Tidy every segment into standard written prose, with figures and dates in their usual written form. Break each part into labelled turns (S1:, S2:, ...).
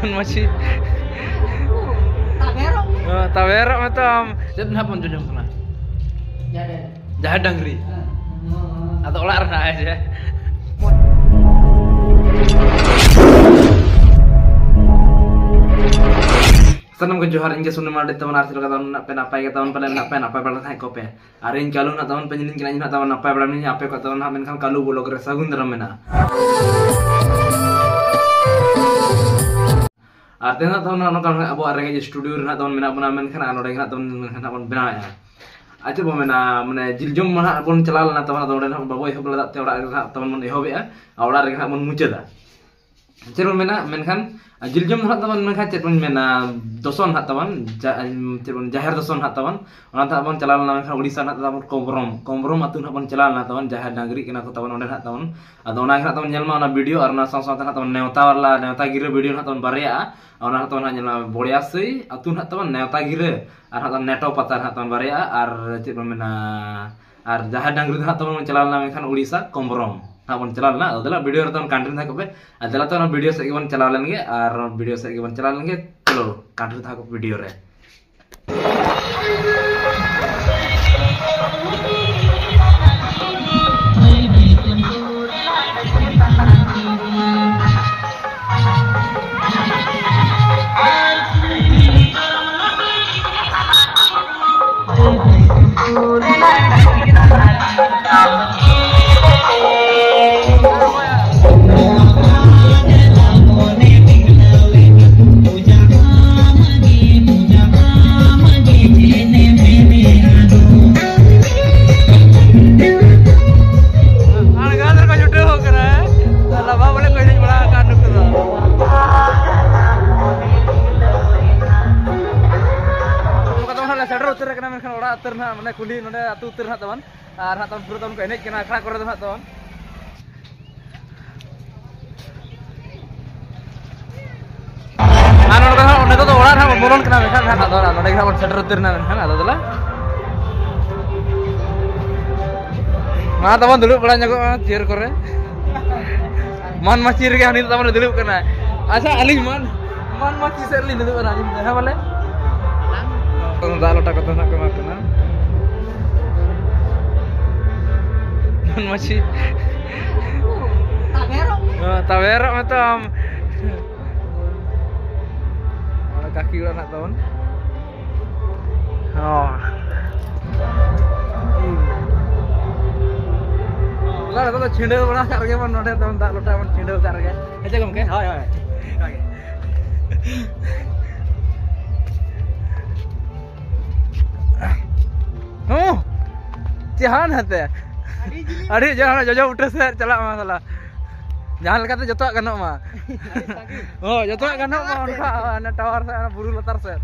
S1: masih taberok macam jadi apa jujur kena jahat dangri atau ular aja Senam ke Johar inja sunam ada teman arti kata nak pen apa kata teman pada nak pen apa pada hai kope. Arin kalau nak teman penjelasin kena nak teman apa pada ni apa kata teman nak menkan kalau bolok resagun dalam mana. Artinya teman nak kalau abu areng aja studio nak teman mana pun menkan anu areng nak teman menkan pun benar ya. Aja pun mana jiljum mana pun celal nak teman atau nak bawa ihop letak teman teman mana ihop ya. Awal areng nak pun muncul dah. Cerita mana menkan jiljum hat tawan menkan cerita mana doson hat tawan jahar doson hat tawan orang tawan celal menkan Odisha hat tawan komprom atun hat tawan celal hat tawan jahar nagri kena tawan orang hat tawan atau orang hat tawan nyelma orang video arna sang-sang hat tawan neuta gira video hat tawan baria orang hat tawan nyelma boliasi atun hat tawan neuta gira ar hat tawan neto patar hat tawan baria ar cerita mana ar jahar nagri hat tawan celal menkan Odisha komprom अपन चला ना अदला video रहता है content था कपे अदला तो ना video से केवन चला लेंगे और वीडियो से केवन चला लेंगे चलो कंटेंट था कपे वीडियो रे terna mana kuli nade atu terna tawan ar ha tawan pura tawan ko enej kena akhra kore tawan tawan anu kana onde to orar ha moron kena mekhan ha tawan nade ha setter terna mekhan adala ma tawan dulu bala nyago cheer kore man macir ge hani tawan dulu kana acha ali man macir serli dulu kana ha bale Dalo takut nak kemana? Man masih taberok macam kaki udah nak tahun. Oh. Lah itu cendol mana karya mana ada tahun tak lupa mana cendol karya. Aja kamu ke? Hai. Oh, jangan hati. Adik jangan jauh udah set celak masalah. Jangan kata jatuh kanok mah. Oh, jatuh kanok mah orang anak tawar saya anak buru letar set.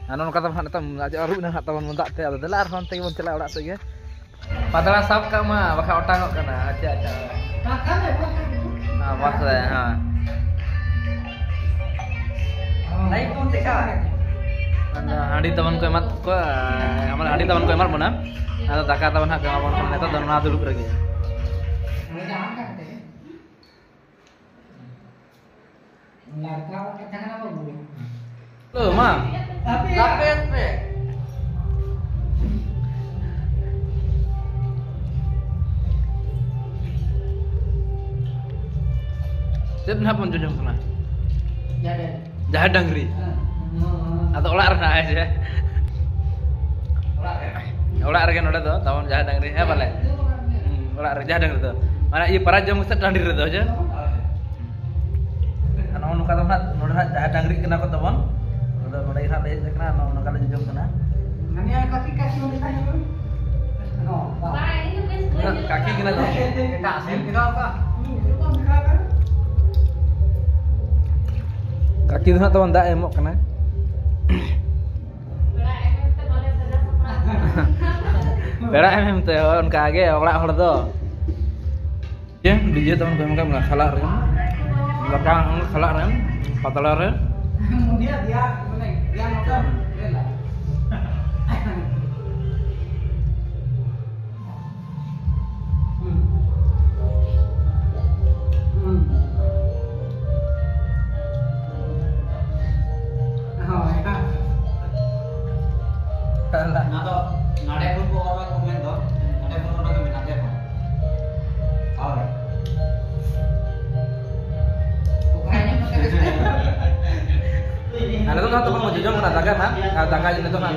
S1: Anu kata mana tam aja aru nang taman muntak teh ada delar hon teh mun celak urak saja. Padahal sab ka mah bakal otang kana aja. Makan ya, nah, maksudnya, ha. Naik pun teka. Hadi teman ko emat ko, amal hadi teman ko emat mana? Atau taka teman hak ngapon kan eta dan na dulu lagi. Loh, Ma. Tapi Jadi apa jujur kena? Jahat dangri atau ular aja. Ular kan udah tuh tahun jahat dangri apa le? Ular jahat dangri tuh. Mana iya para jam ustad dangri tuh aja. Anak kata nak jahat dangri kena kau teman. Udah mulai hal itu kena anak kata jujur kena. Nani kaki kasih mau ditanya kan? Kaki kena tuh. Kita asin kena apa? Kaki tu nak tahu anda emok kena. Berak em teh on kage orang hor tu. Ya, dia teman kami kan khalak rem. Belakang khalak rem, patalar rem.
S2: Dia mana dia nonton rela. Nado nade pun ko orang komen do, nade pun orang komen nade pun. Aur.
S1: Nah, itu kan teman mau jujur mana daga kan? Daga ini tuh kan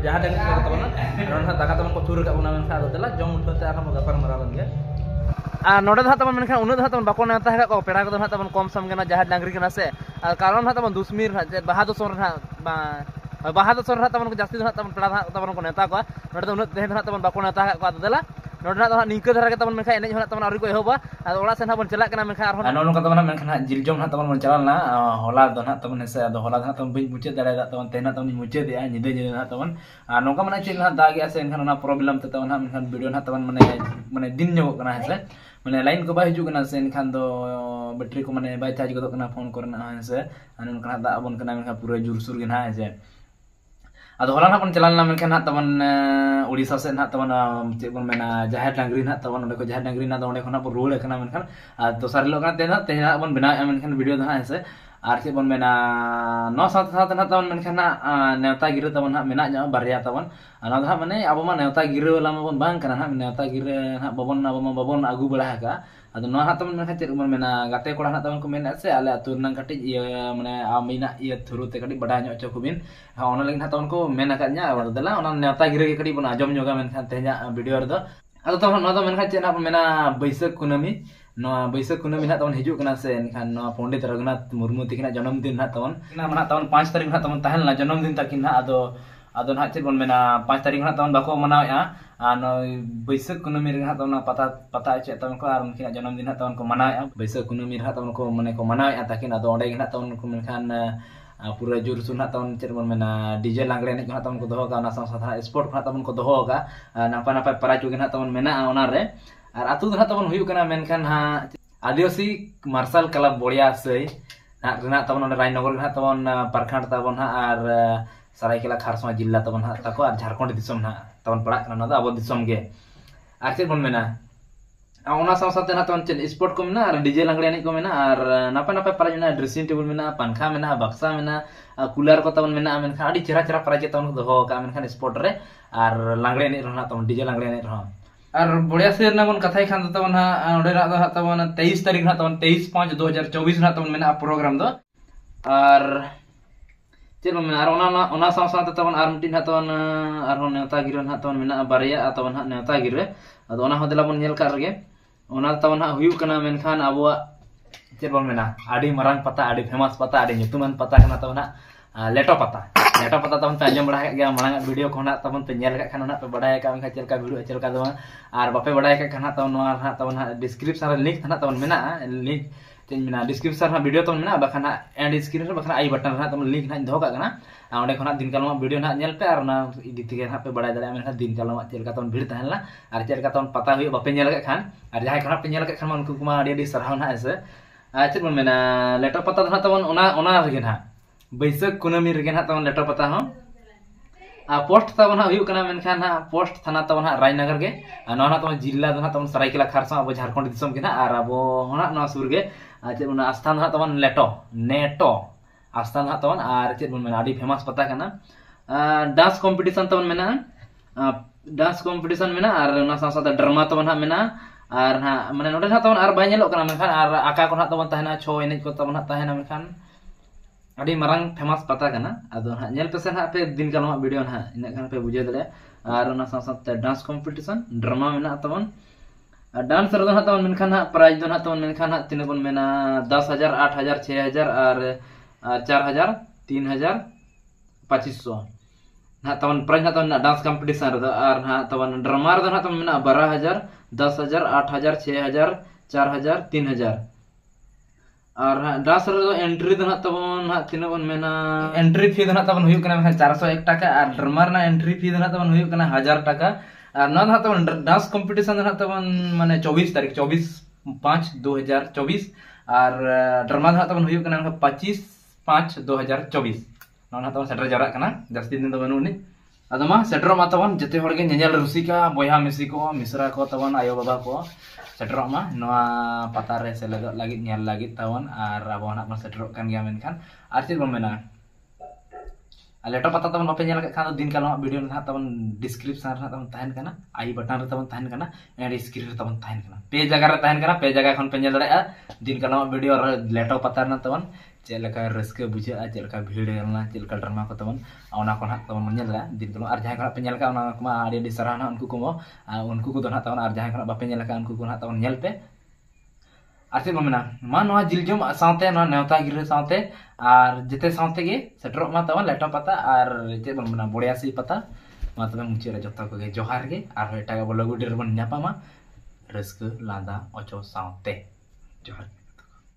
S1: jahat yang kita teman. Orang daga teman kau curi kat mana mana itu adalah jom mudah tu akan menggapar meralang ya. Noda dah teman menkan unut dah teman bakon yang tah kau pera kau dah teman kom sam kena jahat dangri kena se. Kalau dah teman dusmir bahadur sor bahadur sor dah teman jasti dah teman pera teman kau neta kau. Noda tu unut dah teman bakon yang tah kau adalah. Noda dah ningkat dah teman menkan ini teman hari kau ehoba. Orang sen teman celak kena menkan arhon. Noda kata teman menkan jiljom teman mencalan lah. Hola dah teman se ada hola dah teman muncul dari teman tena teman muncul dia nyede teman. Nongka mana cil dah dagi asen kan orang problem tu teman menkan video teman mana din nyok kena se. Mana lain ko ba hiju kana sen khan do battery ko mane bai charge ko kana phone korna ha se anu kana da abon kana men pura jur sur gen ha je ado holan pun chalan na men khan taman odisha sen ha taman che bon mena jahat dangri na taman onde ko jahat dangri na onde khona pur rule kana men khan dosar lo kana tena bon bena men khan video da ha se ar che bon mena no sat na taman men khan neuta giru taman ha mena nya barya taman ana da mane abo ma neuta giru lama bon bang kana ha neuta giru ha babon agu belah ka ado no ha taman men khan che bon mena gate kola na taman ko men se ale atur nang kati iya mane amina iya thuru te kati bada nya cho kubin ha ona lagi na taman ko men akanya wadala ona neuta giru ke kati bon ajom nyoga men khan tehnya video do ado taman no men khan che na mena baisak kunami no baisak kunami na taman hiju kana se kan no Pandit Raghunath Murmu tikina janam din na taman na mana taman 5 tarik na taman tahan la janam din takin na ado na che bon mena 5 tarik na taman bako manau ya no baisak kunami ring na taman pata che taman ko ar mungkin janam din na taman ko manau ya baisak kunami na taman ko mane ko manau ya takin ado onde na taman ko menkan pura jur sun na taman che bon mena DJ langre ni na taman ko doho ka na sang sa sport na taman ko doho ka napa para juga na taman mena onare ar atu dah taman huyu kana menkan ha Adiosy Martial Club bodia sei na rena taman onde Rainogor na taman Parkhand taman ha ar Saraikela Kharsama jilla taman ha tako ar Jharkhand disom na taman parak kana da abo disom ge ar che bon mena ona sausate na taman chen sport ko mena ar DJ langre ni ko mena ar napa para juna dressing table mena pankha mena baksa mena cooler ko taman mena men khan adi chera para je taman ko doho ka men khan sport re ar langre ni rona taman DJ langre ni rona और बढ़िया से ना बन कथाई खान तवन हा ओडे रा दा तवन 23 तारीख ना तवन 23/5/2024 ना तवन मेना प्रोग्राम दो और चलो मेना ओना साथ तवन आर मिटिन हा तवन आर होन नेता गिरन हा तवन मेना बारिया तवन हा नेता गिरे अदो ओना होदला बन नेल कर गे ओना तवन हा हुयु कना मेनखान अबवा चलो मेना आडी मरांग पता आडी फेमस पता आडी nyutuman पता कना तवन हा लेटो पता तवन पे आजम बड़ा गया मांग वीडियो को ना तवन पे नेल का खाना पे बड़ा का में चलका वीडियो चलका दो और बापे बड़ा का खाना तवन ना तवन डिस्क्रिप्शन लिंक था तवन मेना लिंक तीन मेना डिस्क्रिप्शन वीडियो तवन मेना बखाना एंड स्क्रीन रे बखाना आई बटन ना तवन लिंक ना दो का ना ओंडे खना दिन कालमा वीडियो ना नेल पे और ना इदी के ना पे बड़ा दले में दिन कालमा चलका तवन भीड़ तहला और चलका तवन पता हुई बापे नेल का खान और जहां खना पे नेल का खान उनको कुमा आडी सरहाव ना ऐसे चल मेना लेटर पता था तवन ओना रे ना बैसाख कुनामी रे ना तवन लेटर पता हो पोस्ट तवन हुयु कना मेनखान हा पोस्ट थाना तवन हा रायनगर गे नोना तवन जिल्ला दना तवन सरायकेला खारसा अब झारखंड दिसम के ना और अब होना न सुर गे चे उना स्थान हा तवन नेटो स्थान हा तवन और चे बन आडी फेमस पता कना डांस कंपटीशन तवन मेना डांस कंपटीशन मेना और उना साथ ड्रामा तवन हा मेना और ना माने नोडे हा तवन और बाय नेलो कना मेनखान और आका को हा तवन तहना छो एनेज को तवन हा तहना मेनखान अभी मरंग फेमस पता करना अदो ना नेल पेसे ना पे दिन कालमा वीडियो ना इन खान पे बुझे दले और ना साथ डांस कंपटीशन ड्रामा मेना तवन डांस रे ना तवन मेनखान प्राइज दो ना तवन मेनखान तीन बन मेना 10,000 8,000 6,000 और 4,000 3,000 2500 ना तवन प्राइज ना तवन डांस कंपटीशन रे और ना तवन ड्रामा रे ना तवन मेना 12,000 10,000 8,000 6,000 4,000 3,000 और डांस रे एंट्री दो ना तवन तीन बन मेना एंट्री फी दो ना तवन हुयु कना 401 टाका और ड्रामा ना एंट्री फी दो ना तवन हुयु कना 1000 टाका और ना तवन डांस कंपटीशन ना तवन माने 24 तारीख 24/5/2024 और ड्रामा ना तवन हुयु कना 25 5/2024 नौना तब सेटर जरा कना जास्ती दिन दो बनुनी अदमा सेटर मा तबन जते हर के नेजल रुसिका बयहा मिसी को मिसरा को तबन आयो बाबा को सेटर मा नोआ पता रे सेलेद लागि नेल लागि तबन आर अब ना बन सेटर kan गया मेनखान आर चेद बन मेना लेटो पता तबन बापे नेल खान दिन कालो वीडियो ना तबन डिस्क्रिप्शन रे तबन ताहन कना आई बटन रे तबन ताहन कना एंड स्क्रीन रे तबन ताहन कना पे जगह रे ताहन कना पे जगह खन पे नेल दड़े दिन कालो वीडियो लेटो पता ना तबन चेलका रस्के बुझा चेलका भीड़ ना चेलका ड्रामा को तबन ओना को ना तबन नेला दिन कालो आर जहां का पे नेलका ओना को आडी आडी सराहना उनको को उनको को ना तबन आर जहां का बापे नेलका उनको को ना तबन नेल पे आर चेद मना मा नोआ जिलजम साथे ना नेवता गिरे साथे आर जते साथे गे सेटर मा तबन लेटो पता आर चेद मना बड़ियासी पता मा तबे मुचे रे जत्ता को गे जोहार गे आर एटा बलगुडी रे बन न्यापामा रस्के लादा ओचो साथे जोहार।